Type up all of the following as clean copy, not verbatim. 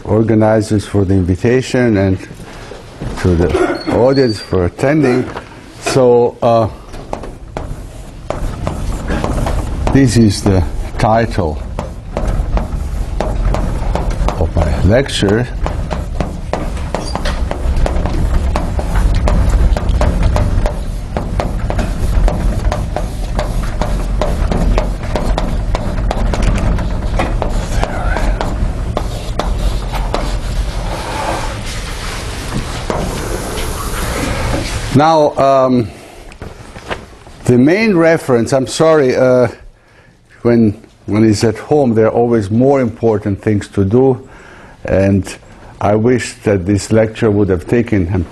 organizers for the invitation and to the audience for attending. So this is the title of my lecture. Now, the main reference, I'm sorry, when he's at home, there are always more important things to do, and I wish that this lecture would have taken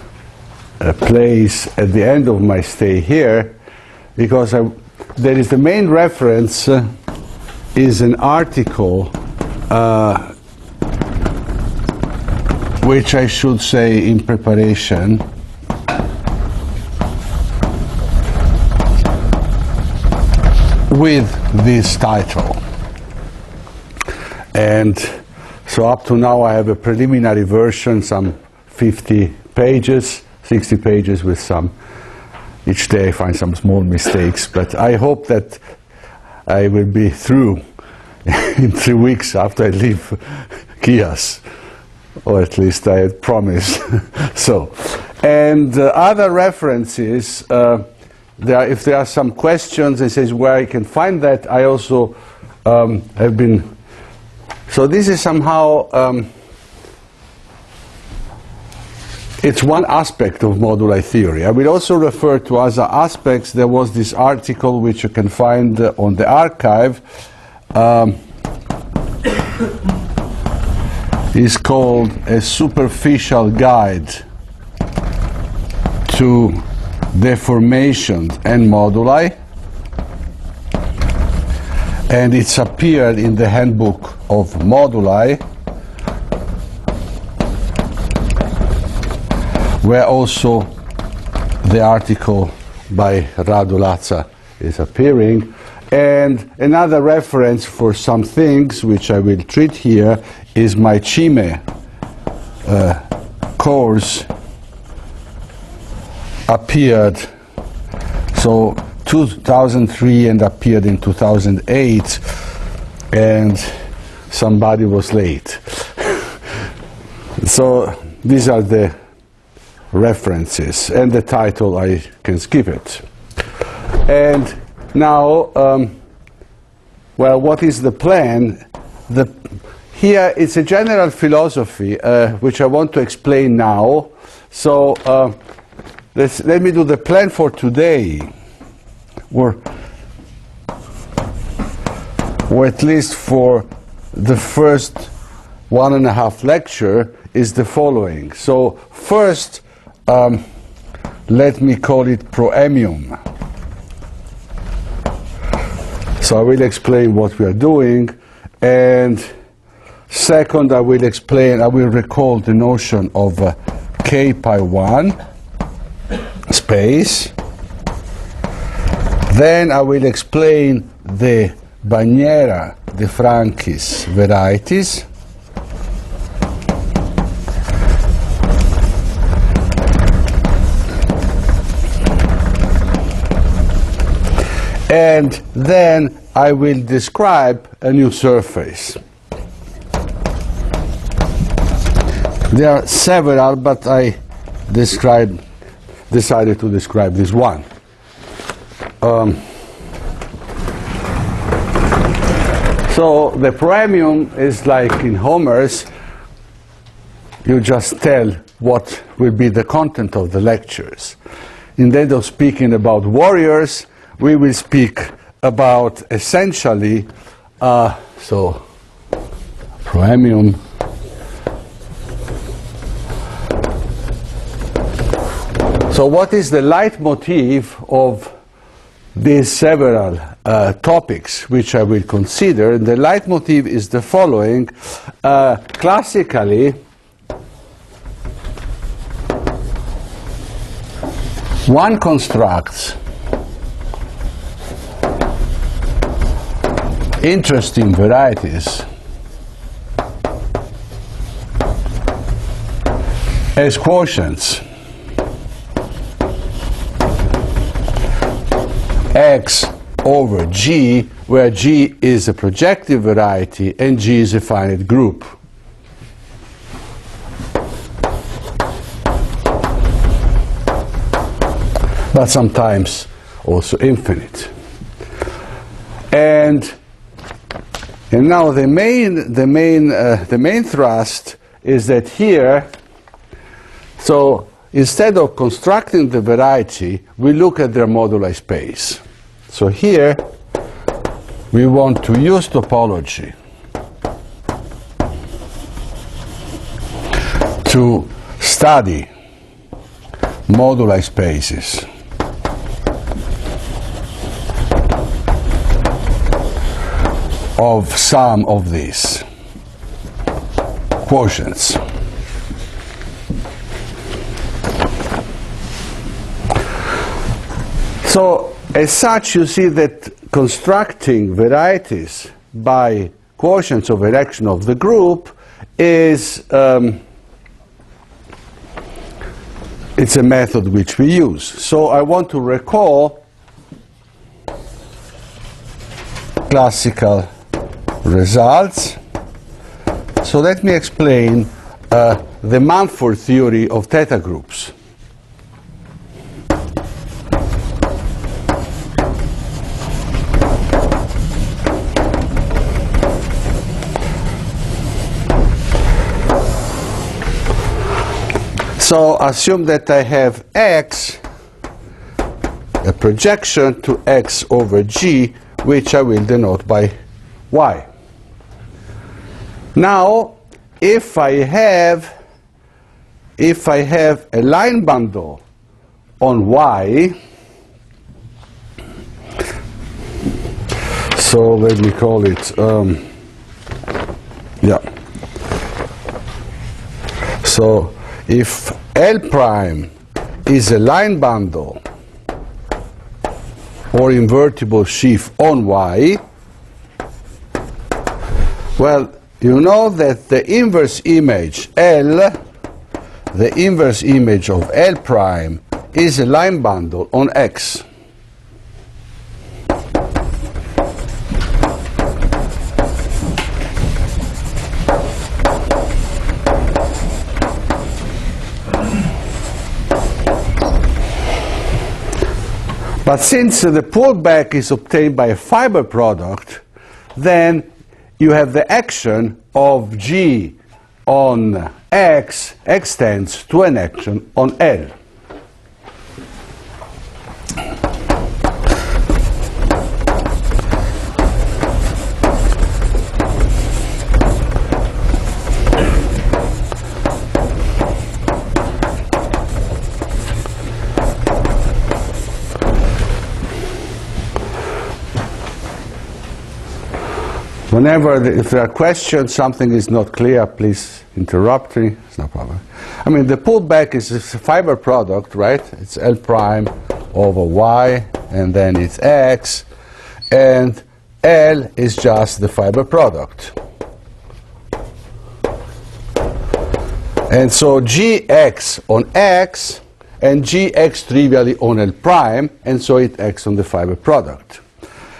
place at the end of my stay here, because there is the main reference is an article which I should say in preparation with this title. And so up to now I have a preliminary version, some 50 pages, 60 pages with some, each day I find some small mistakes, but I hope that I will be through in 3 weeks after I leave KAIST, or at least I had promised. So, and other references, if there are some questions, it says where I can find that. I also have been, so this is somehow, it's one aspect of moduli theory. I will also refer to other aspects. There was this article which you can find on the archive. It's called A Superficial Guide to Deformations and Moduli, and it's appeared in the Handbook of Moduli, where also the article by Radu Laca is appearing. And another reference for some things which I will treat here is my CIME course, appeared so 2003 and appeared in 2008, and somebody was late. So these are the references, and the title I can skip it. And now, well, what is the plan? Here it's a general philosophy which I want to explain now. So let me do the plan for today, or at least for the first 1.5 lecture, is the following. So first, let me call it proemium. So I will explain what we are doing, and second, I will recall the notion of K pi 1 space. Then I will explain the Bagnera-De Frankis varieties. And then I will describe a new surface. There are several, but I decided to describe this one. So the proemium is like in Homer's. You just tell what will be the content of the lectures. Instead of speaking about warriors, we will speak about essentially, so proemium. So what is the leitmotif of these several topics which I will consider? The leitmotif is the following. Classically, one constructs interesting varieties as quotients x over G, where G is a projective variety and G is a finite group. But sometimes also infinite. And now the main thrust is that here, so instead of constructing the variety, we look at their moduli space. So here we want to use topology to study moduli spaces of some of these quotients. So, as such, you see that constructing varieties by quotients of erection of the group is it's a method which we use. So I want to recall classical results. So let me explain the Mumford theory of theta groups. So assume that I have X, a projection to X over G, which I will denote by Y. Now, if I have a line bundle on Y, so let me call it, so if L prime is a line bundle or invertible sheaf on Y, well, you know that the inverse image L, the inverse image of L prime, is a line bundle on X. But since the pullback is obtained by a fiber product, then you have the action of G on X extends to an action on L. Whenever, if there are questions, something is not clear, please interrupt me. It's no problem. I mean, the pullback is a fiber product, right? It's L prime over Y, and then it's X, and L is just the fiber product. And so GX on X, and GX trivially on L prime, and so it acts on the fiber product.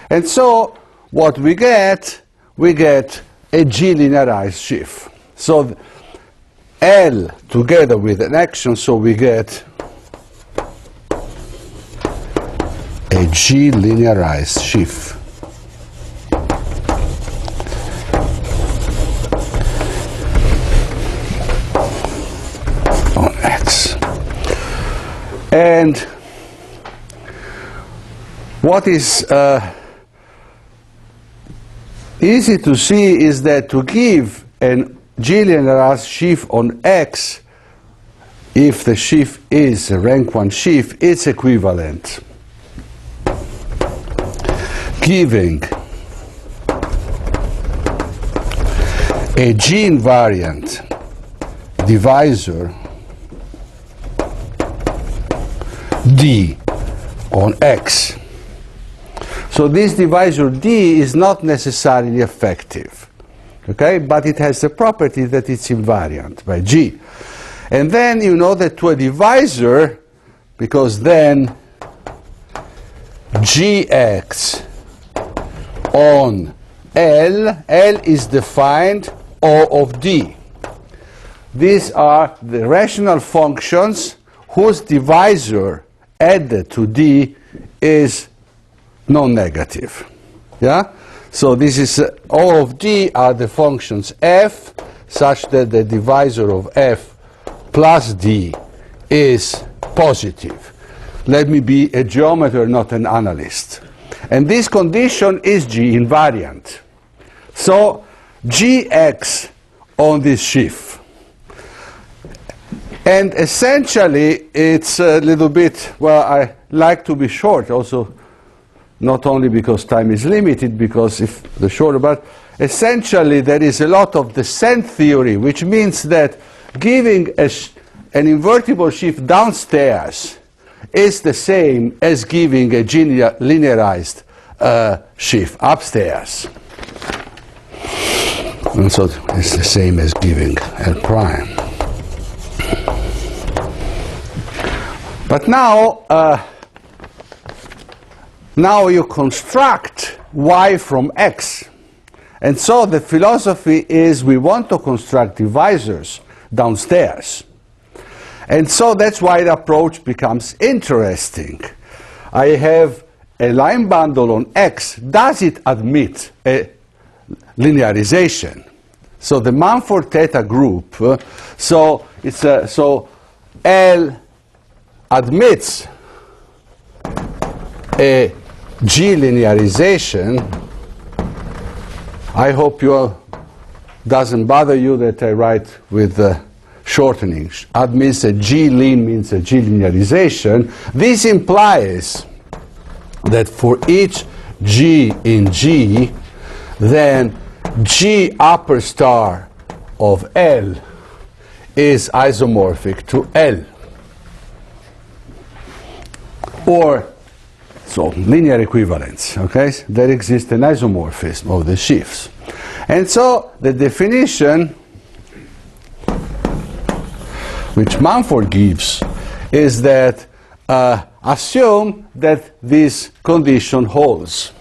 And so what we get a G-linearized sheaf. So L together with an action, so we get a G-linearized sheaf. On X. And what is easy to see is that to give an G-linearized sheaf on X, if the sheaf is a rank 1 sheaf, it's equivalent. Giving a G-invariant divisor D on X. So this divisor D is not necessarily effective, okay? But it has the property that it's invariant by G. And then you know that to a divisor, because then gx on L is defined O of D. These are the rational functions whose divisor added to D is non-negative. Yeah? So this is O of D are the functions f such that the divisor of f plus D is positive. Let me be a geometer, not an analyst. And this condition is G invariant. So Gx on this sheaf. And essentially, it's a little bit, well, I like to be short also, not only because time is limited, because if the shorter, but essentially there is a lot of descent theory, which means that giving an invertible sheaf downstairs is the same as giving a linearized sheaf upstairs. And so it's the same as giving L prime. But now, now you construct y from x. And so the philosophy is we want to construct divisors downstairs. And so that's why the approach becomes interesting. I have a line bundle on x. Does it admit a linearization? So the Mumford theta group, so it's so L admits a G linearization. I hope you doesn't bother you that I write with shortening. Admits a G lin means a G linearization. This implies that for each G in G, then G upper star of L is isomorphic to L. Or, so linear equivalence, okay? There exists an isomorphism of the sheaves. And so the definition which Mumford gives is that assume that this condition holds.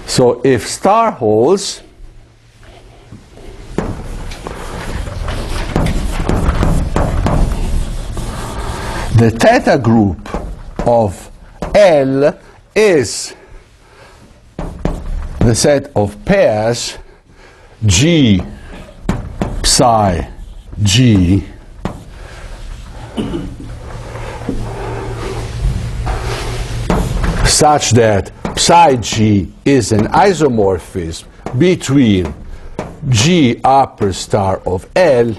So if star holds, the theta group of L is the set of pairs G psi G such that psi G is an isomorphism between G upper star of L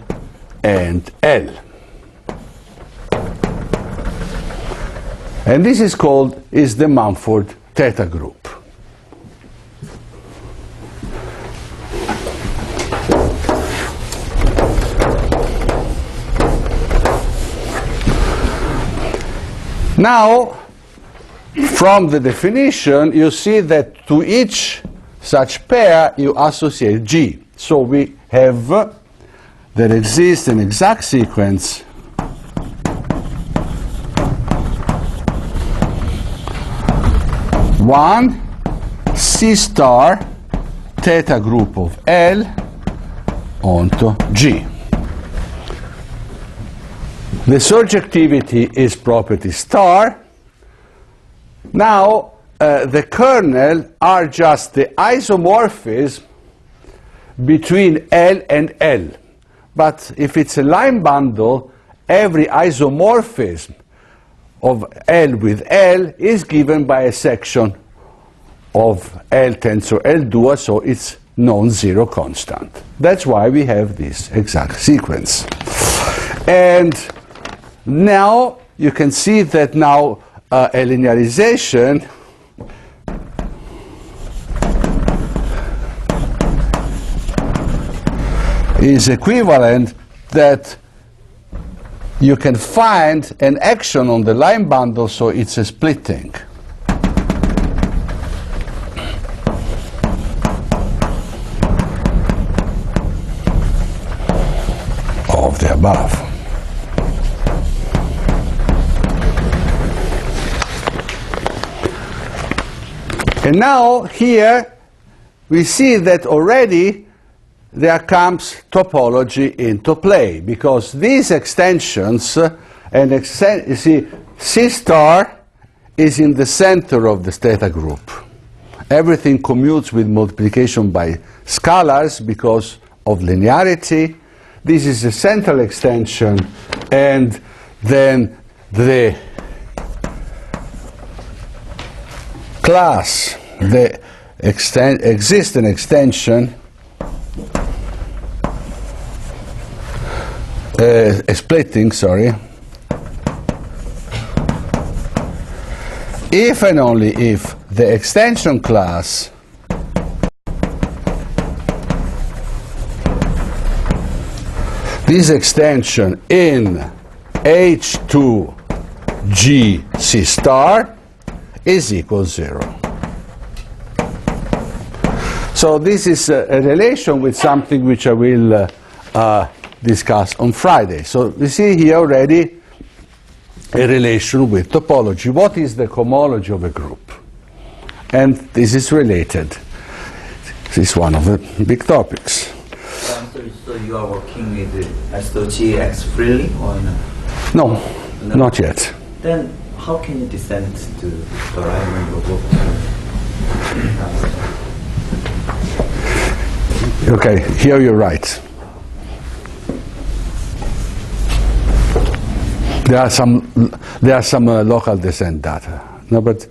and L. And this is called, is the Mumford theta group. Now, from the definition, you see that to each such pair you associate G. So we have, there exists an exact sequence one C star theta group of L onto G. The surjectivity is property star. Now the kernel are just the isomorphism between L and L. But if it's a line bundle, every isomorphism of L with L is given by a section of L tensor L2, so it's non-zero constant. That's why we have this exact sequence. And now you can see that now a linearization is equivalent that you can find an action on the line bundle, so it's a splitting. above. And now here we see that already there comes topology into play, because these extensions you see, C star is in the center of the theta group. Everything commutes with multiplication by scalars because of linearity. This is the central extension, and then the class, the existing extension, splitting, sorry, if and only if the extension class this extension in H2G C star is equal 0. So this is a relation with something which I will discuss on Friday. So we see here already a relation with topology. What is the cohomology of a group? And this is related. This is one of the big topics. So you are working with SOGX freely or no? No, not yet. Then how can you descend to the Riemann group? Okay, here you're right. There are some local descent data. No, but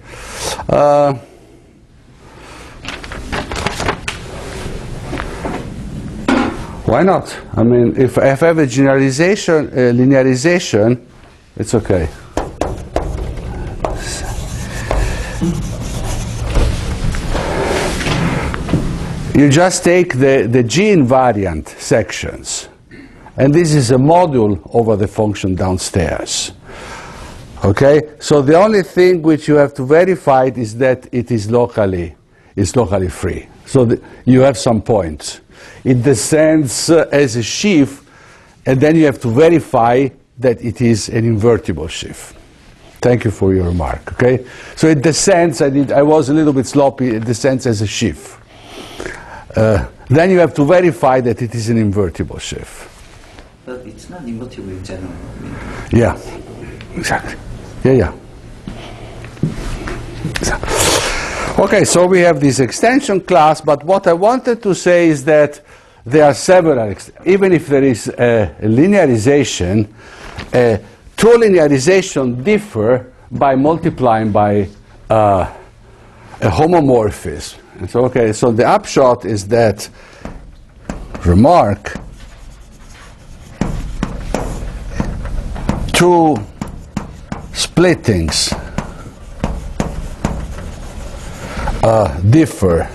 why not? I mean, if I have a generalization, linearization, it's okay. You just take the G invariant sections, and this is a module over the function downstairs. Okay, so the only thing which you have to verify is that it is locally free. So you have some points. It descends as a sheaf, and then you have to verify that it is an invertible sheaf. Thank you for your remark. Okay, so it descends. I was a little bit sloppy. It descends as a sheaf. Then you have to verify that it is an invertible sheaf. But it's not invertible in general. Yeah, exactly. Yeah. Okay, so we have this extension class, but what I wanted to say is that there are several, even if there is a linearization, true linearization differ by multiplying by a homomorphism. And so, okay, so the upshot is that remark two splittings differ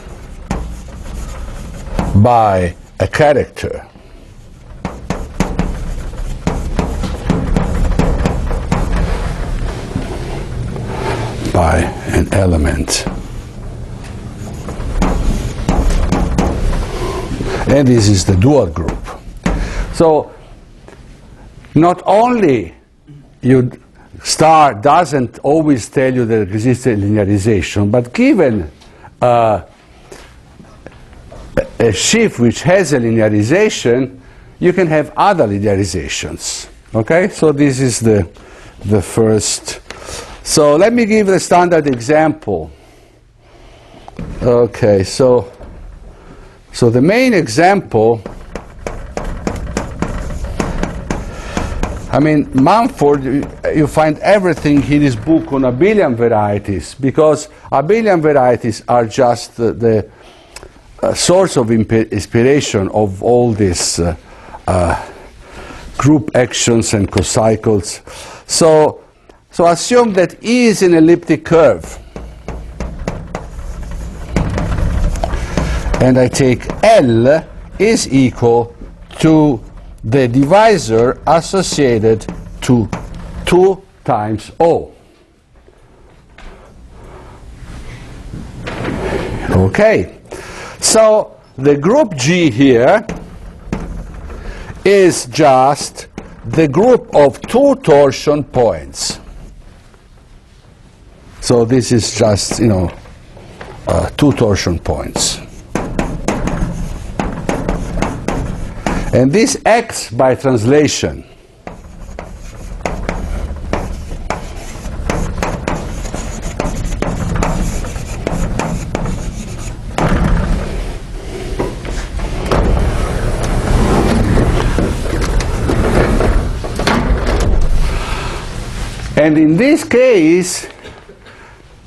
by a character by an element, and this is the dual group. So not only star doesn't always tell you there exists a linearization, but given a sheaf which has a linearization, you can have other linearizations. Okay, so this is the first. So let me give a standard example. Okay, so the main example, I mean, Mumford, you find everything in his book on abelian varieties, because abelian varieties are just the source of inspiration of all these group actions and cocycles. So assume that E is an elliptic curve, and I take L is equal to the divisor associated to 2 times O. Okay, so the group G here is just the group of two torsion points. So this is just, two torsion points. And this acts by translation. And in this case,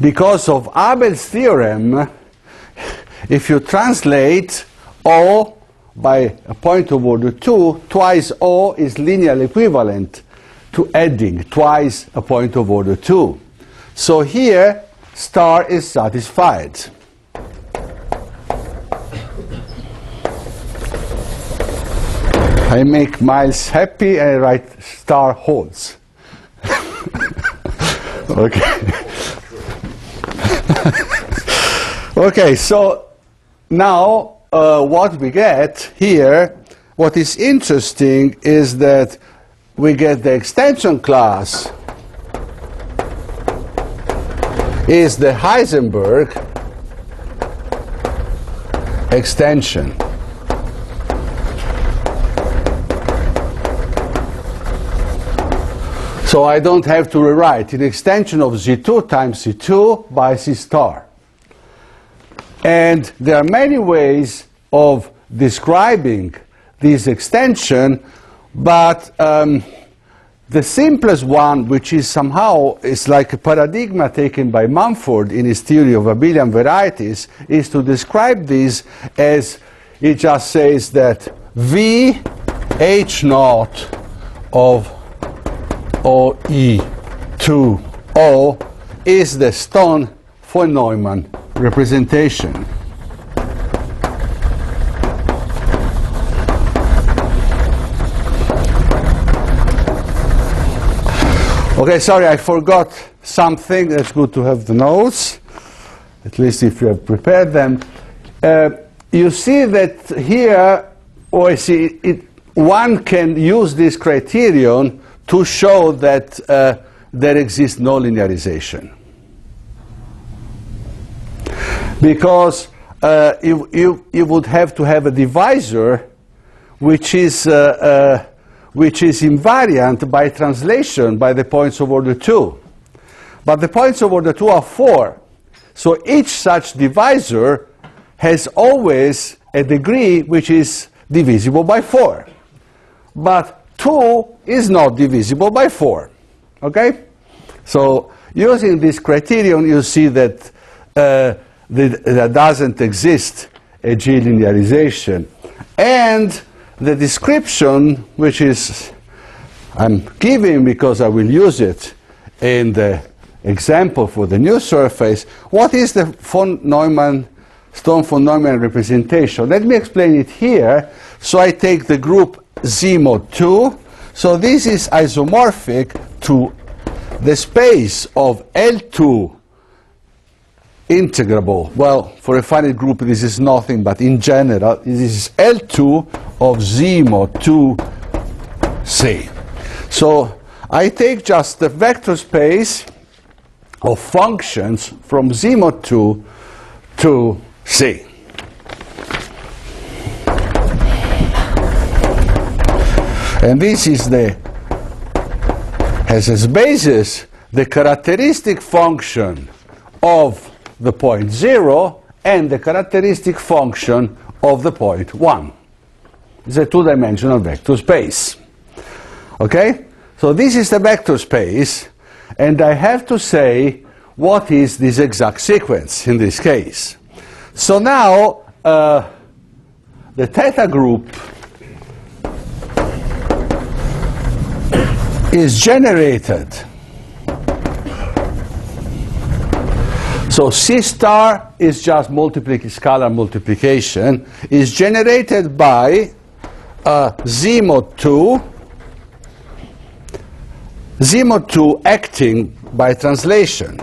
because of Abel's theorem, if you translate O by a point of order 2, twice O is linearly equivalent to adding twice a point of order 2. So here, star is satisfied. I make Miles happy and I write star holds. Okay. Okay, so now what we get here, what is interesting is that we get the extension class is the Heisenberg extension. So I don't have to rewrite an extension of Z2 times Z2 by C star. And there are many ways of describing this extension, but the simplest one, which is somehow is like a paradigm taken by Mumford in his theory of abelian varieties, is to describe this as it just says that V H naught of OE to O is the Stone von Neumann representation. Okay, sorry, I forgot something. That's good to have the notes, at least if you have prepared them. You see that here, one can use this criterion to show that there exists no linearization. Because you would have to have a divisor which is invariant by translation by the points of order 2. But the points of order 2 are 4. So each such divisor has always a degree which is divisible by 4. But 2 is not divisible by 4. Okay? So using this criterion, you see that there doesn't exist a G linearization. And the description, which is I'm giving because I will use it in the example for the new surface, what is the Stone von Neumann representation? Let me explain it here. So I take the group Z mod 2. So this is isomorphic to the space of L2 integrable. Well, for a finite group, this is nothing, but in general, this is L2 of Z mod 2 C. So I take just the vector space of functions from Z mod 2 to C. And this is has as basis the characteristic function of the point 0 and the characteristic function of the point 1. It's a two-dimensional vector space. Okay? So this is the vector space, and I have to say what is this exact sequence in this case. So now the theta group is generated. So C star is just scalar multiplication, is generated by Z mod 2, Z mod 2 acting by translation.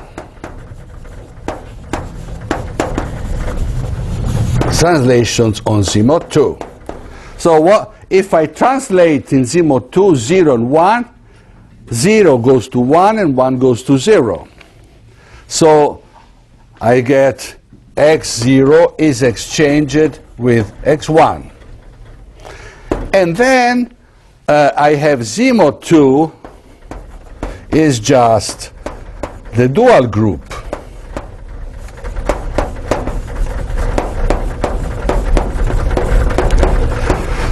Translations on Z mod 2. So what if I translate in Z mod 2, 0 and 1, 0 goes to 1 and 1 goes to 0. So I get x0 is exchanged with x1. And then I have Z mod 2 is just the dual group.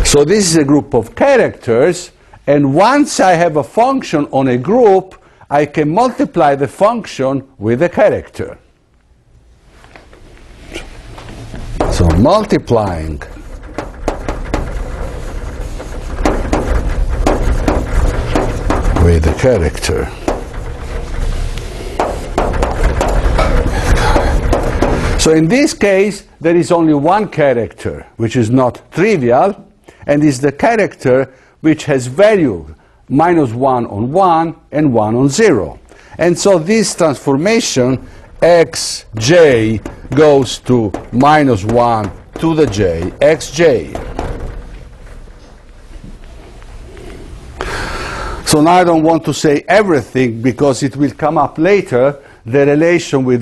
So this is a group of characters, and once I have a function on a group, I can multiply the function with a character. So multiplying with a character. So in this case, there is only one character, which is not trivial, and is the character which has value -1 on 1 and 1 on 0. And so this transformation xj goes to -1 to the j xj. So now I don't want to say everything because it will come up later. The relation with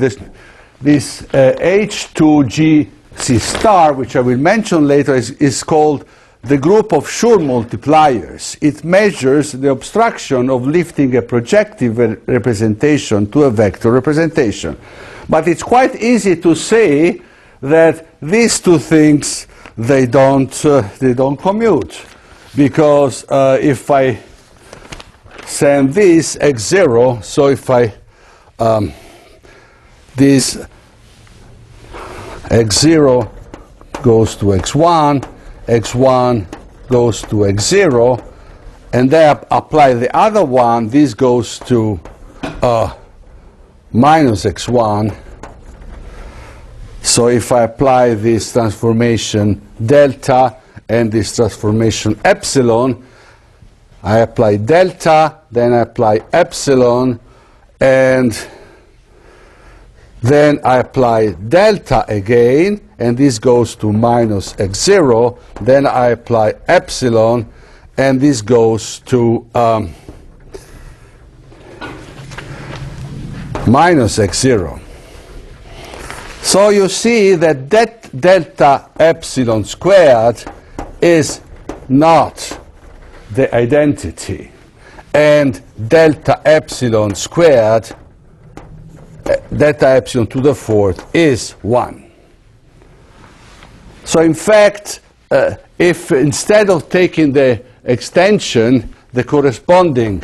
this H2GC star, which I will mention later, is called the group of Schur multipliers. It measures the obstruction of lifting a projective representation to a vector representation. But it's quite easy to say that these two things, they don't commute, because if I send this x0, so if I this x0 goes to x1, x1 goes to x0, and then apply the other one, this goes to minus x1. So if I apply this transformation delta and this transformation epsilon, I apply delta, then I apply epsilon, and then I apply delta again, and this goes to minus x0. Then I apply epsilon, and this goes to minus x0. So you see that delta epsilon squared is not the identity, and delta epsilon squared, delta epsilon to the fourth, is 1. So in fact, if instead of taking the extension, the corresponding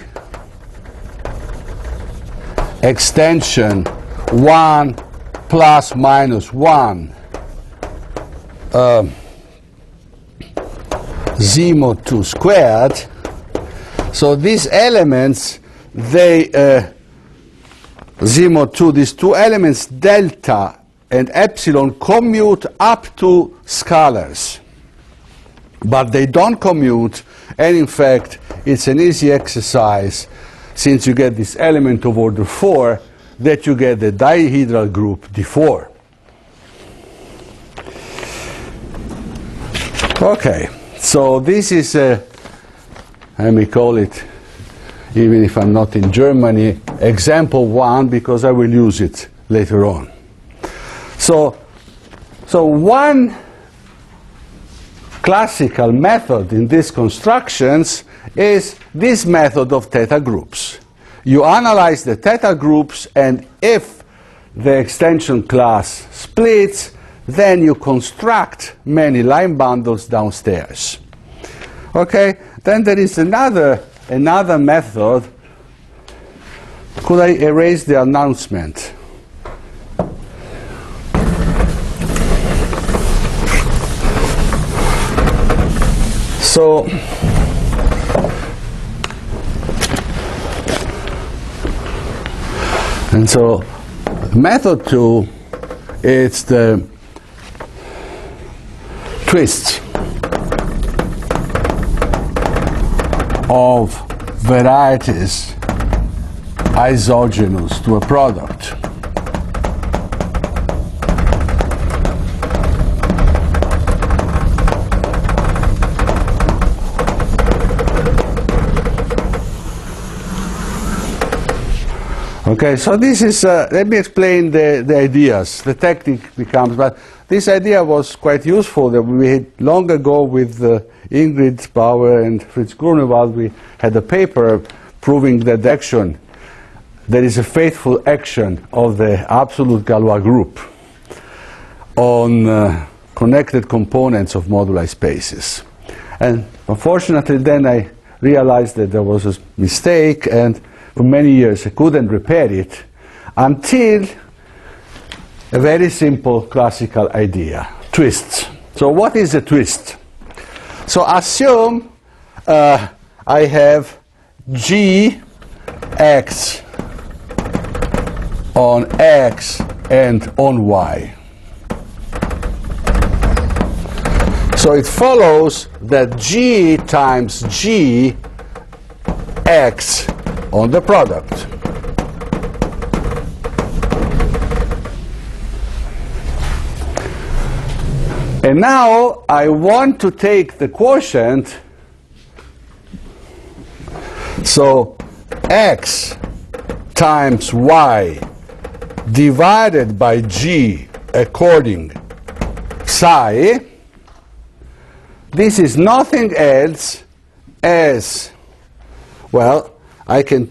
extension 1 plus minus 1 Z mod 2 squared, so these elements, they Z mod 2, these two elements, delta and epsilon, commute up to scalars. But they don't commute, and in fact, it's an easy exercise, since you get this element of order 4, that you get the dihedral group D4. Okay, so this is, let me call it, even if I'm not in Germany, example 1, because I will use it later on. So one classical method in these constructions is this method of theta groups. You analyze the theta groups, and if the extension class splits, then you construct many line bundles downstairs. Okay, then there is another method. Could I erase the announcement? So method 2, it's the twist of varieties isogenous to a product. Okay, so this is, let me explain the ideas. The technique becomes, but this idea was quite useful that we had long ago with Ingrid Bauer and Fritz Grunewald. We had a paper proving that the action, there is a faithful action of the absolute Galois group on connected components of moduli spaces. And unfortunately then I realized that there was a mistake, and for many years I couldn't repair it until a very simple classical idea, twists. So what is a twist? So assume I have G x on x and on y. So it follows that G times G x on the product. And now I want to take the quotient, so x times y divided by G according psi. This is nothing else as, well, I can,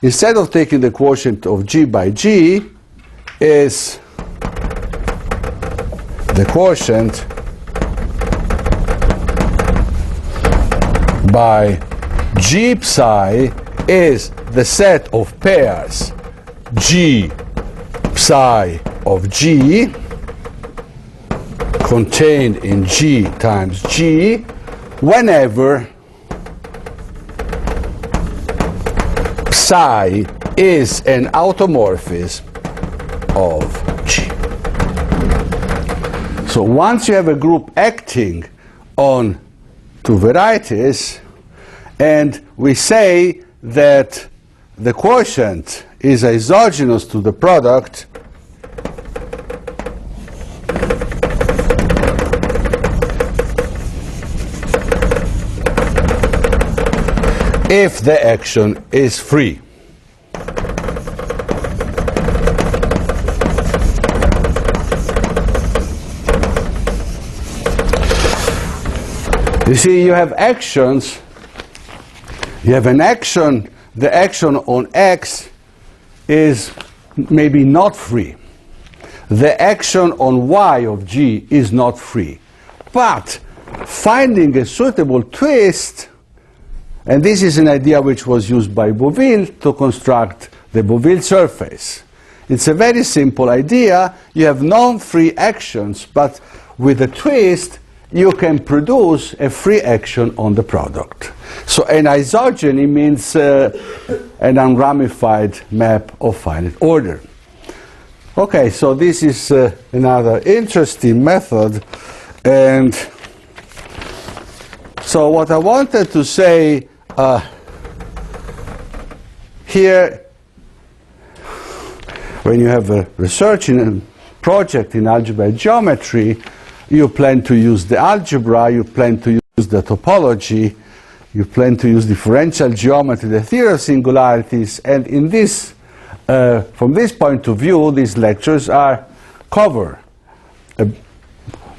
instead of taking the quotient of G by G, is the quotient by G psi is the set of pairs G psi of G contained in G times G whenever psi is an automorphism of G. So once you have a group acting on two varieties, and we say that the quotient is isogynous to the product, if the action is free. You see, you have actions, you have an action, the action on X is maybe not free. The action on Y of G is not free. But finding a suitable twist, and this is an idea which was used by Bouville to construct the Bouville surface. It's a very simple idea. You have non-free actions, but with a twist, you can produce a free action on the product. So an isogeny means an unramified map of finite order. Okay, so this is another interesting method. And so what I wanted to say here, when you have a research in a project in algebraic geometry, you plan to use the algebra, you plan to use the topology, you plan to use differential geometry, the theory of singularities, and in this, from this point of view, these lectures cover a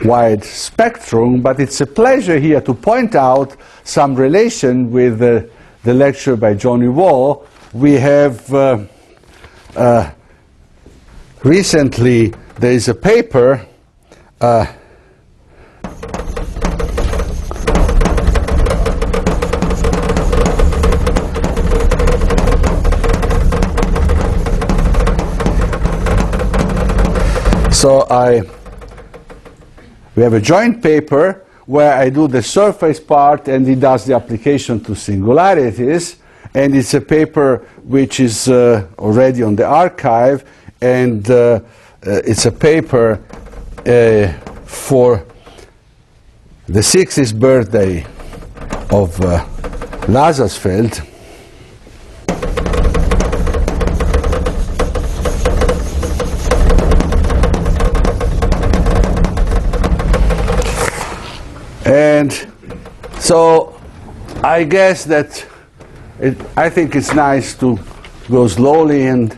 wide spectrum, but it's a pleasure here to point out some relation with the lecture by Johnny Wall. We have recently, there is a paper so we have a joint paper where I do the surface part and he does the application to singularities, and it's a paper which is already on the archive, and it's a paper for the 60th birthday of Lazarsfeld. And so I guess that I think it's nice to go slowly and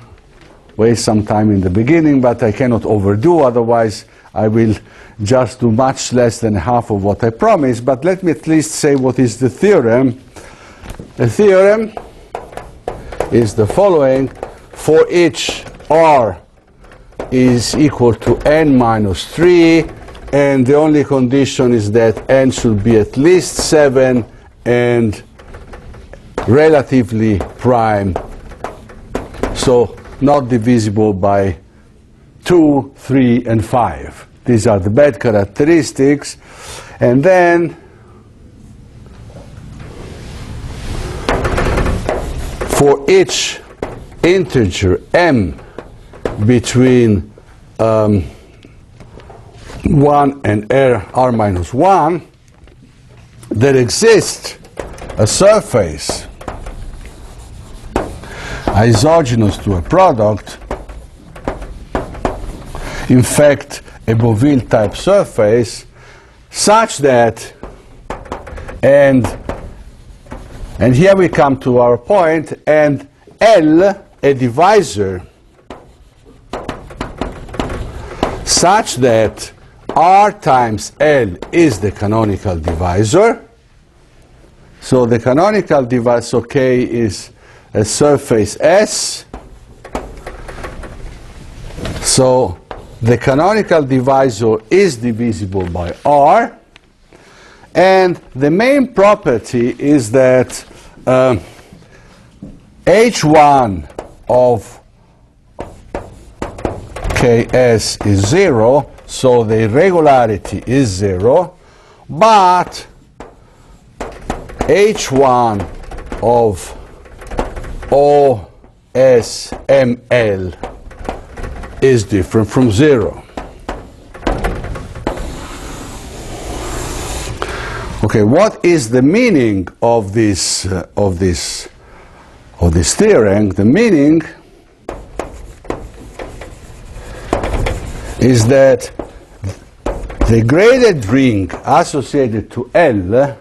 waste some time in the beginning, but I cannot overdo, otherwise I will just do much less than half of what I promised. But let me at least say what is the theorem. The theorem is the following: for each r is equal to n minus 3, and the only condition is that n should be at least 7 and relatively prime, so not divisible by 2, 3, and 5. These are the bad characteristics. And then for each integer m between 1 and r minus 1, there exists a surface isogenoous to a product, in fact a Beauville type surface, such that, and here we come to our point, and L, a divisor, such that R times L is the canonical divisor. So the canonical divisor, so K is a surface S. So the canonical divisor is divisible by R. And the main property is that H1 of Ks is 0, so the irregularity is 0, but H1 of OSML is different from 0. Okay, what is the meaning of this theorem? The meaning is that the graded ring associated to L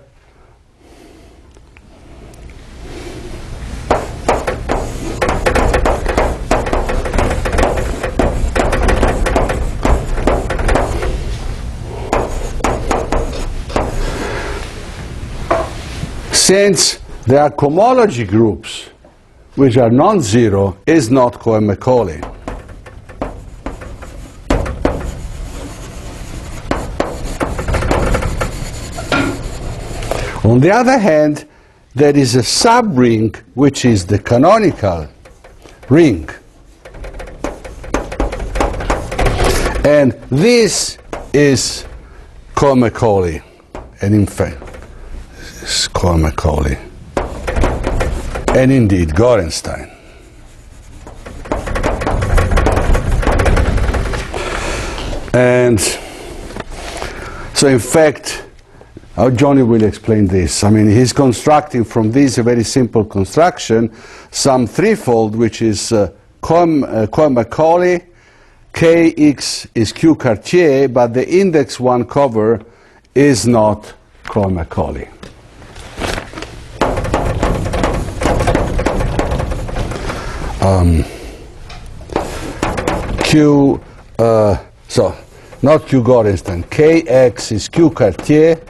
since there are cohomology groups which are non-zero, is not Cohen-Macaulay. On the other hand, there is a subring which is the canonical ring. And this is Cohen-Macaulay. And in fact, this is Cohen-Macaulay. And indeed, Gorenstein. And so in fact, Johnny will explain this. I mean, he's constructing from this a very simple construction, some threefold, which is Cohen-Macaulay, Kx is Q Cartier, but the index 1 cover is not Cohen-Macaulay. So not Q Gorenstein, Kx is Q Cartier,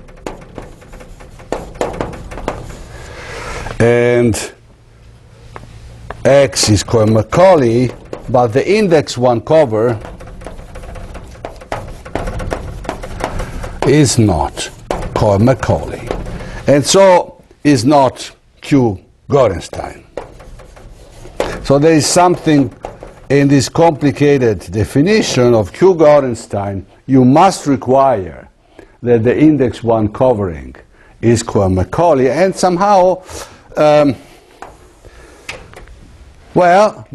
and X is Cohen-Macaulay, but the index 1 cover is not Cohen-Macaulay, and so is not Q Gorenstein. So there is something in this complicated definition of Q Gorenstein. You must require that the index 1 covering is Cohen-Macaulay, and somehow well,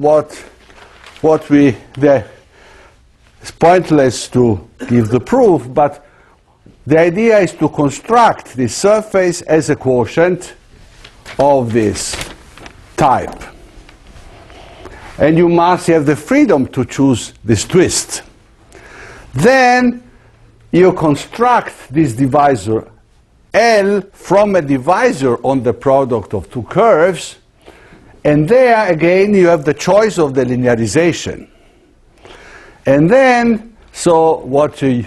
it's pointless to give the proof, but the idea is to construct the surface as a quotient of this type. And you must have the freedom to choose this twist. Then you construct this divisor L from a divisor on the product of two curves, And there, again, you have the choice of the linearization. And then, so what you,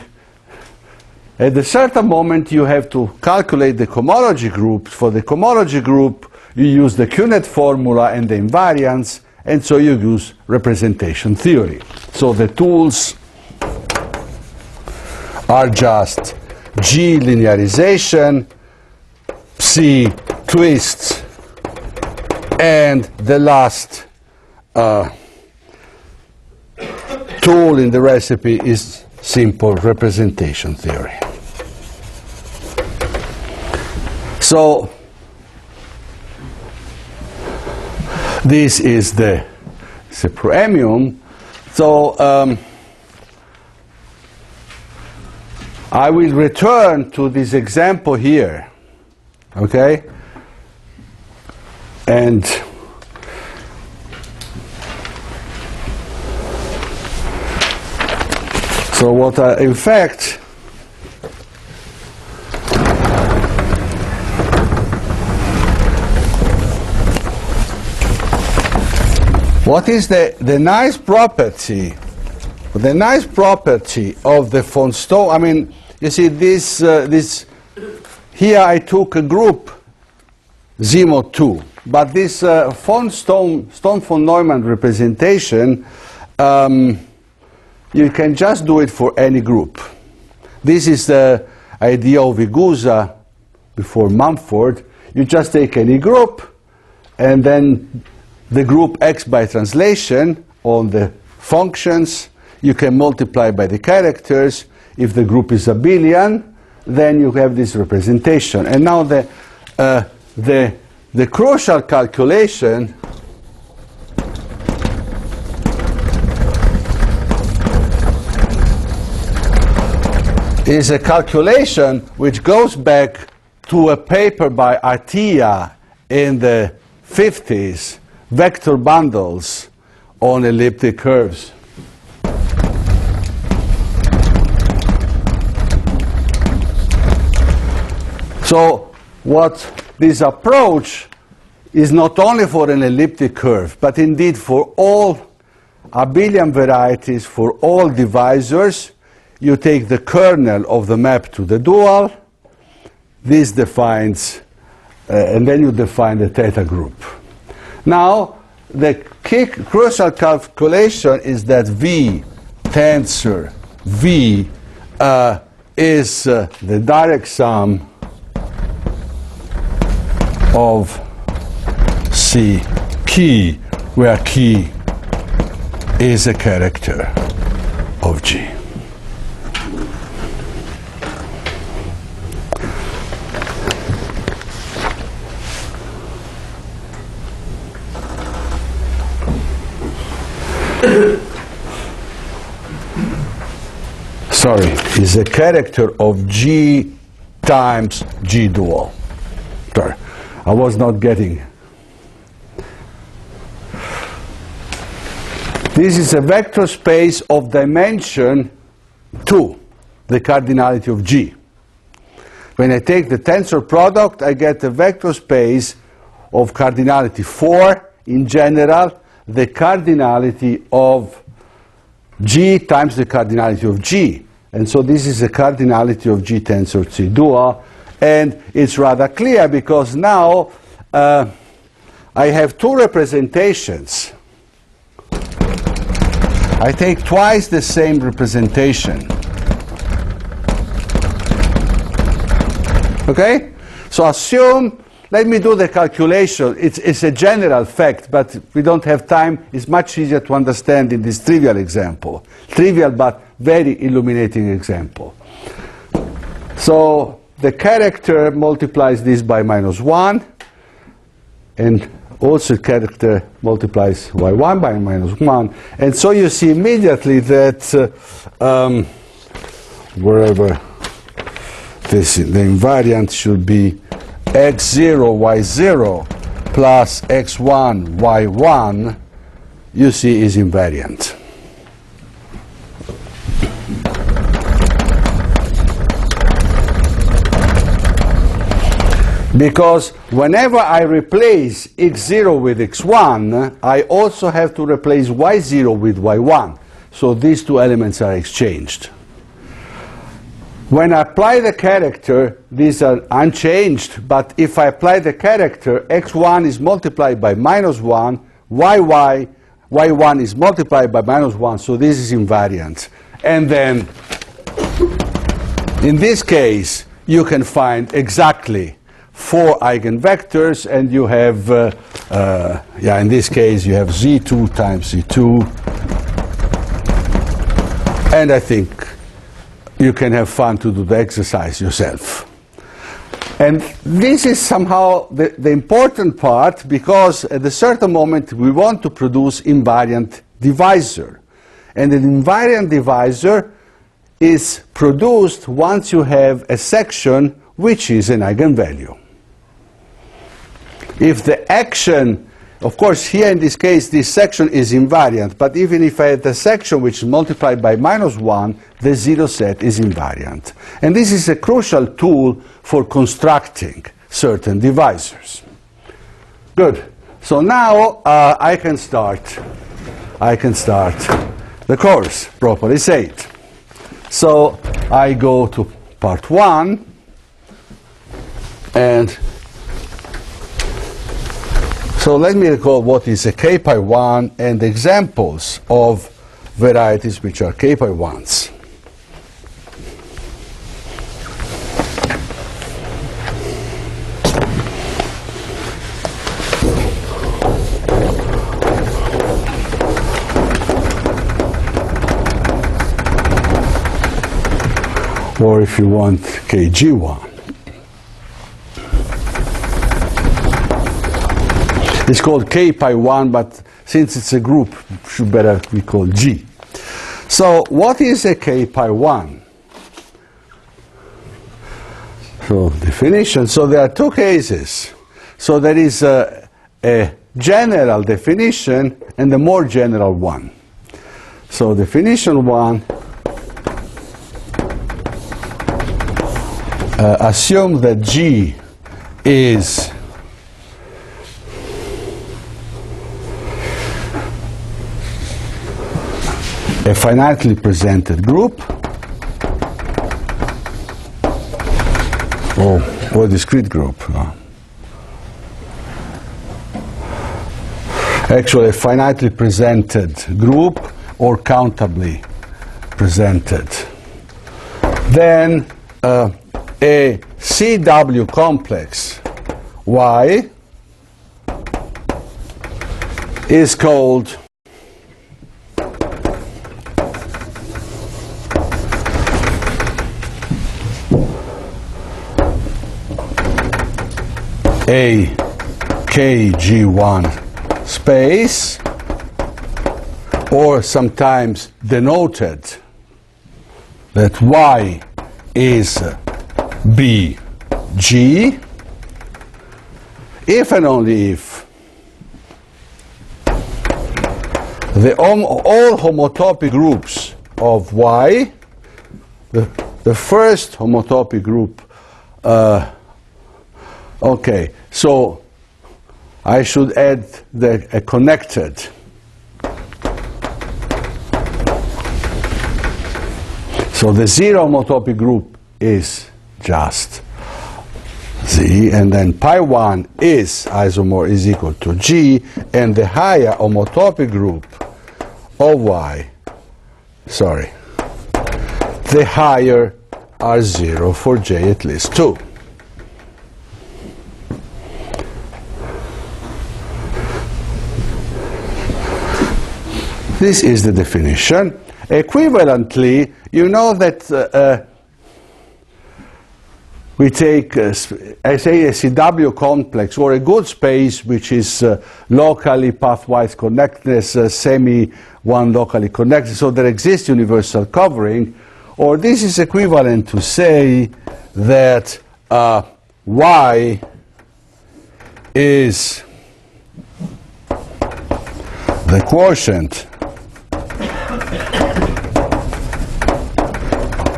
at a certain moment, you have to calculate the cohomology groups. For the cohomology group, you use the QNet formula and the invariance, and so you use representation theory. So the tools are just G linearization, C twists, and the last tool in the recipe is simple representation theory. So this is the premium. So I will return to this example here, okay? And so what I, in fact, what is the nice property? The nice property of the von Stone, I mean, you see this, here I took a group Zemo 2, but this von Stone von Neumann representation, you can just do it for any group. This is the idea of Iguza before Mumford. You just take any group, and then the group X by translation on the functions, you can multiply by the characters. If the group is abelian, then you have this representation. And now the crucial calculation is a calculation which goes back to a paper by Atiyah in the 50s, vector bundles on elliptic curves. So what this approach is not only for an elliptic curve, but indeed for all abelian varieties, for all divisors, you take the kernel of the map to the dual. This defines, and then you define the theta group. Now, the crucial calculation is that V tensor V is the direct sum of C key, where key is a character of G. Sorry, is a character of G times G dual. Sorry, I was not getting. This is a vector space of dimension 2, the cardinality of G. When I take the tensor product, I get a vector space of cardinality 4, in general, the cardinality of G times the cardinality of G. And so this is the cardinality of G tensor C dual. And it's rather clear because now I have two representations. I take twice the same representation. Okay? So assume, let me do the calculation. It's a general fact, but we don't have time. It's much easier to understand in this trivial example. Trivial, but very illuminating example. So the character multiplies this by -1, and also character multiplies y1 by -1. And so you see immediately that wherever this, the invariant should be x0, y0 plus x1, y1, you see is invariant. Because whenever I replace x0 with x1, I also have to replace y0 with y1. So these two elements are exchanged. When I apply the character, these are unchanged, but if I apply the character, x1 is multiplied by minus 1, y1 is multiplied by minus 1, so this is invariant. And then, in this case, you can find exactly 4 eigenvectors, and you have, in this case, you have z2 times z2, and I think you can have fun to do the exercise yourself. And this is somehow the important part, because at a certain moment we want to produce invariant divisor. And an invariant divisor is produced once you have a section which is an eigenvalue. If the action, of course here in this case this section is invariant, but even if I have the section which is multiplied by minus 1, the zero set is invariant. And this is a crucial tool for constructing certain divisors. Good. So now I can start the course, properly said. So I go to part 1, and so let me recall what is a k pi 1 and examples of varieties which are k pi 1s. Or if you want kg1. It's called k pi 1, but since it's a group, it should better be called G. So what is a k pi 1? So definition. So there are two cases. So there is a general definition and a more general one. So definition 1 assume that G is a finitely presented group or a discrete group. Actually, a finitely presented group or countably presented. Then a CW complex Y is called a KG1 space, or sometimes denoted that Y is BG if and only if all homotopy groups of Y, the first homotopy group, okay, so I should add a connected. So the zero homotopy group is just Z, and then pi 1 is isomorph is equal to G, and the higher homotopy group of Y, the higher are 0 for J at least 2. This is the definition. Equivalently, you know that we take, I say, a CW complex or a good space which is locally pathwise connectedness, semi-one locally connected, so there exists universal covering, or this is equivalent to say that Y is the quotient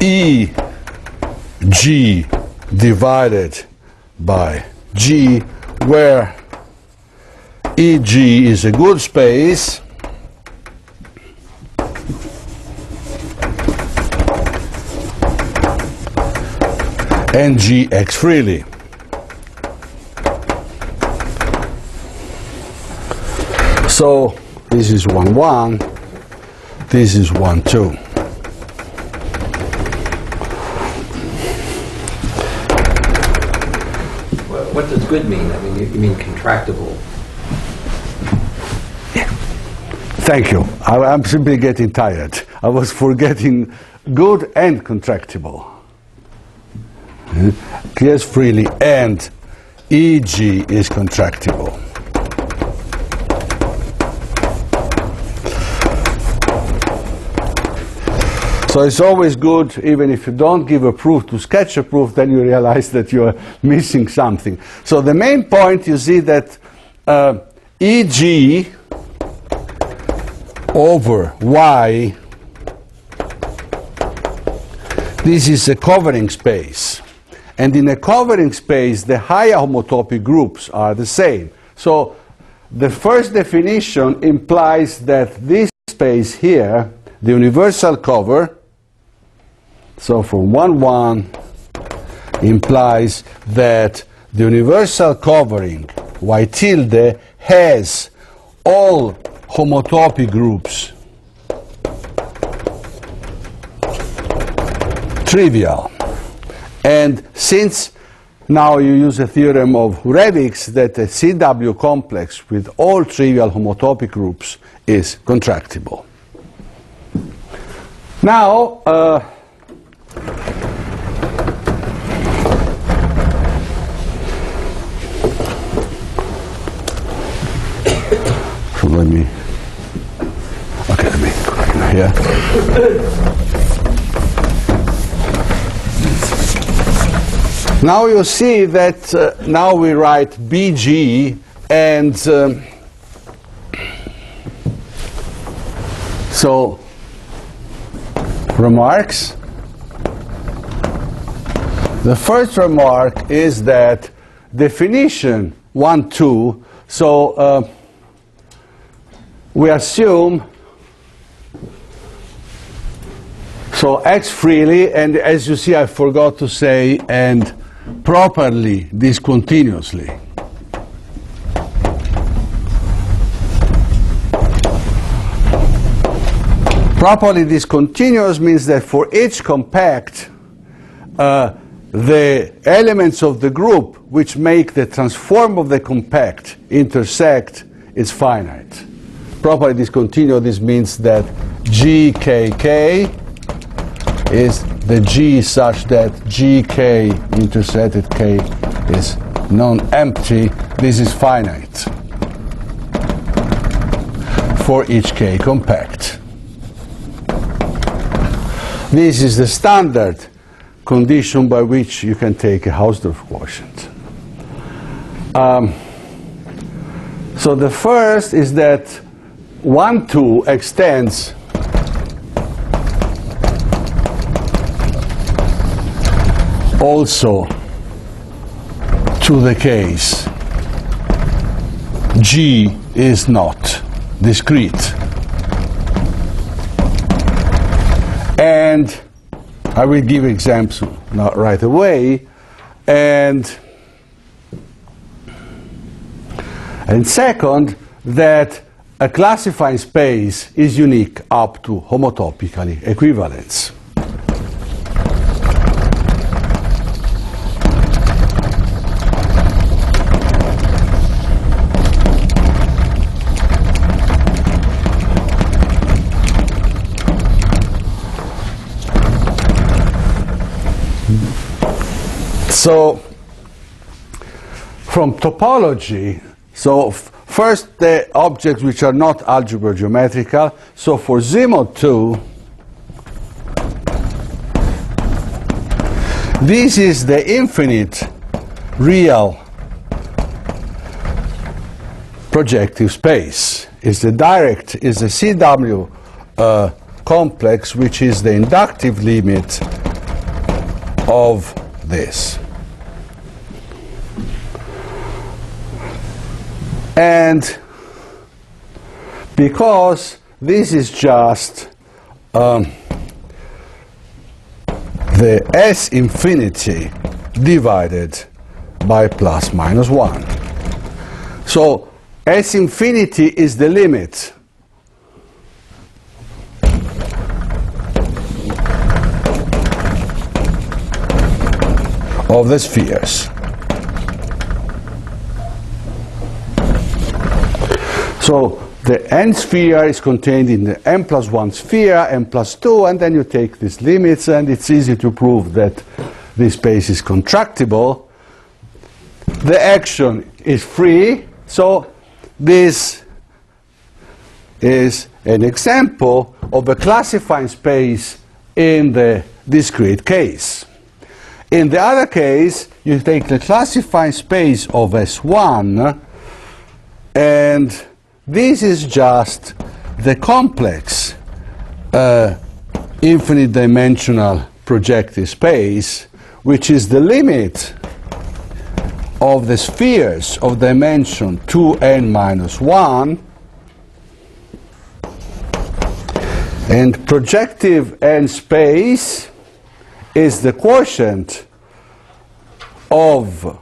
EG divided by G where EG is a good space and Gx freely. So this is 1, 1, this is 1, 2. What does good mean? I mean, you mean contractible. Thank you. I'm simply getting tired. I was forgetting good and contractible. Clears freely and EG is contractible. So it's always good, even if you don't give a proof, to sketch a proof, then you realize that you are missing something. So the main point, you see that EG over Y, this is a covering space. And in a covering space, the higher homotopy groups are the same. So the first definition implies that this space here, the universal cover, so from 1, 1 implies that the universal covering Y tilde has all homotopy groups trivial. And since now you use a theorem of Hurevik's that a CW complex with all trivial homotopy groups is contractible. Now, so let me here. Now you see that now we write BG and so remarks. The first remark is that definition 1, 2, so we assume so X freely, and as you see I forgot to say, and properly discontinuously. Properly discontinuous means that for each compact, the elements of the group which make the transform of the compact intersect is finite. Properly discontinuous, this means that GKK is the G such that GK intersected K is non-empty. This is finite for each K compact. This is the standard condition by which you can take a Hausdorff quotient. So the first is that 1, 2 extends also to the case G is not discrete. And I will give examples not right away. And second, that a classifying space is unique up to homotopically equivalence. So from topology, so first the objects which are not algebra geometrical. So for Z-mod 2, this is the infinite real projective space. Is the direct, is the CW complex, which is the inductive limit of this. And because this is just the S infinity divided by plus minus 1. So S infinity is the limit of the spheres. So the n sphere is contained in the n plus 1 sphere, n plus 2, and then you take these limits, and it's easy to prove that this space is contractible. The action is free, so this is an example of a classifying space in the discrete case. In the other case, you take the classifying space of S1, and this is just the complex infinite dimensional projective space, which is the limit of the spheres of dimension 2n minus 1, and projective n space is the quotient of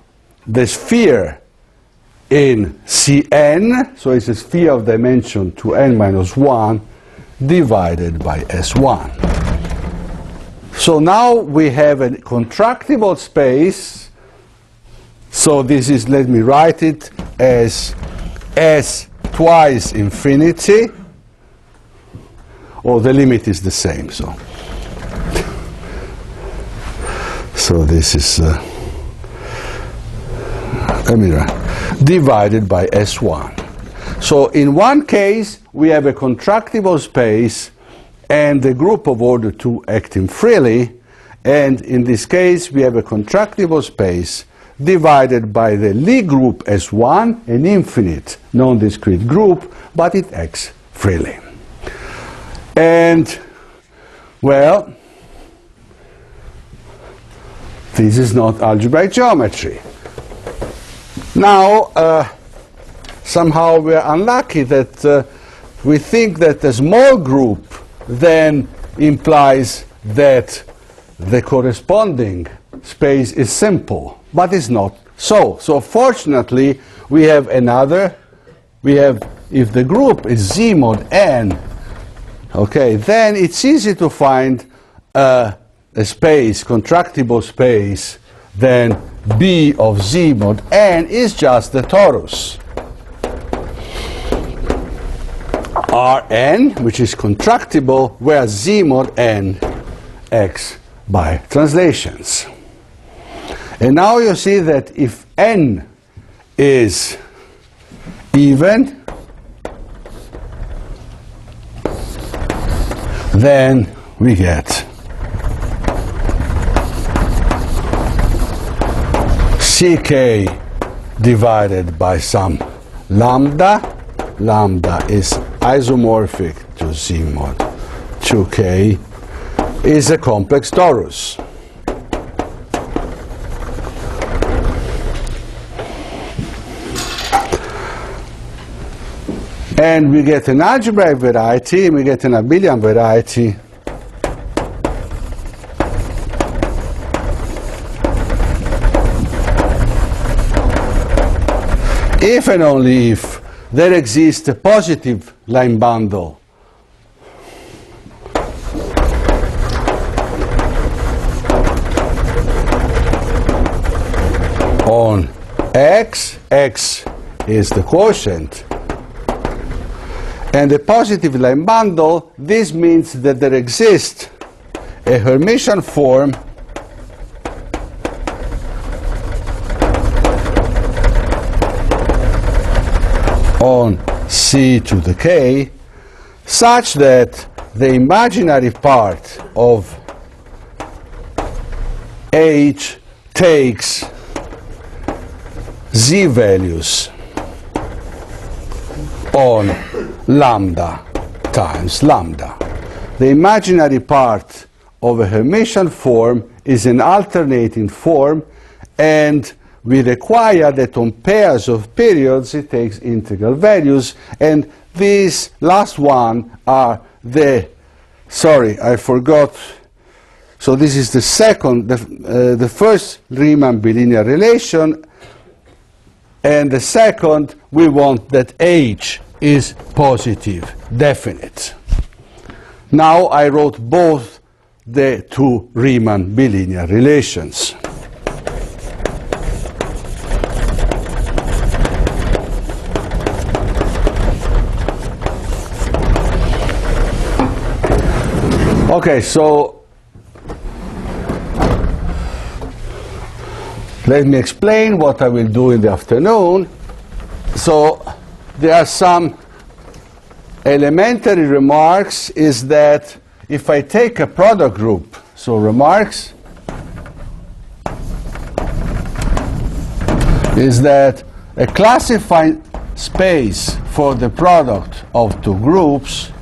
the sphere in Cn, so it's a sphere of dimension 2n minus 1 divided by S1. So now we have a contractible space, so this is, let me write it as S twice infinity, or the limit is the same, so this is divided by S1. So in one case we have a contractible space and a group of order 2 acting freely, and in this case we have a contractible space divided by the Lie group S1, an infinite non-discrete group, but it acts freely. And well, this is not algebraic geometry. Now, somehow we are unlucky that we think that a small group then implies that the corresponding space is simple, but it's not so. So fortunately, we have if the group is Z mod n, okay, then it's easy to find a space, contractible space, then B of Z mod n is just the torus Rn, which is contractible, where Z mod n acts by translations. And now you see that if n is even, then we get Ck divided by some lambda. Lambda is isomorphic to Z mod 2k, is a complex torus. And we get an algebraic variety, we get an abelian variety. If and only if there exists a positive line bundle on X, X is the quotient, and a positive line bundle, this means that there exists a Hermitian form on C to the k, such that the imaginary part of H takes Z values on lambda times lambda. The imaginary part of a Hermitian form is an alternating form, and we require that on pairs of periods it takes integral values, and these last one are the, sorry, I forgot. So this is the second, the first Riemann bilinear relation, and the second, we want that H is positive, definite. Now I wrote both the two Riemann bilinear relations. Okay, so let me explain what I will do in the afternoon. So there are some elementary remarks, is that if I take a product group, so remarks, is that a classified space for the product of two groups,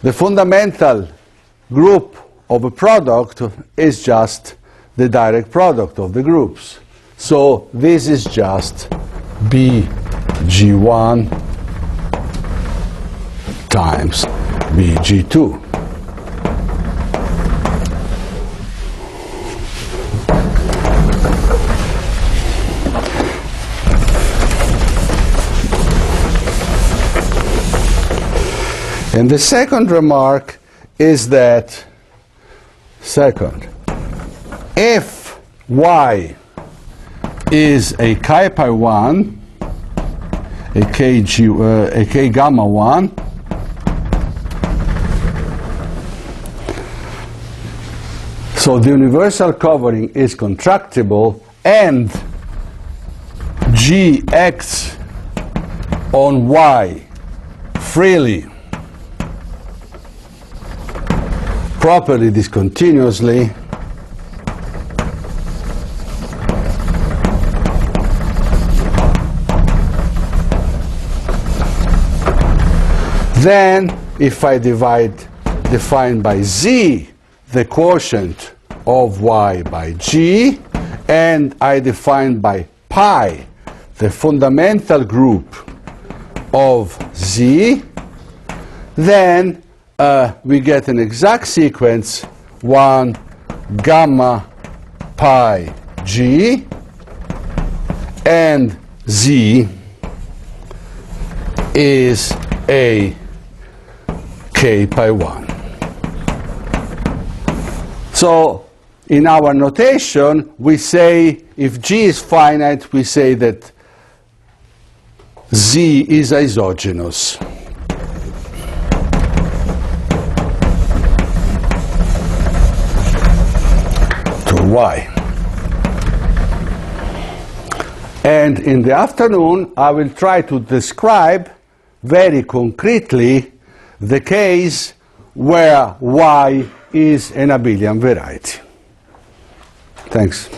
the fundamental group of a product is just the direct product of the groups. So this is just BG1 times BG2. And the second remark is that, second, if Y is a chi pi 1, a k gamma 1, so the universal covering is contractible, and G acts on Y freely, properly discontinuously, then if I define by Z the quotient of Y by G, and I define by pi the fundamental group of Z, then we get an exact sequence 1 gamma pi G, and Z is a k pi 1. So in our notation, we say if G is finite, we say that Z is isogenous to Y. And in the afternoon, I will try to describe very concretely the case where Y is an abelian variety. Thanks.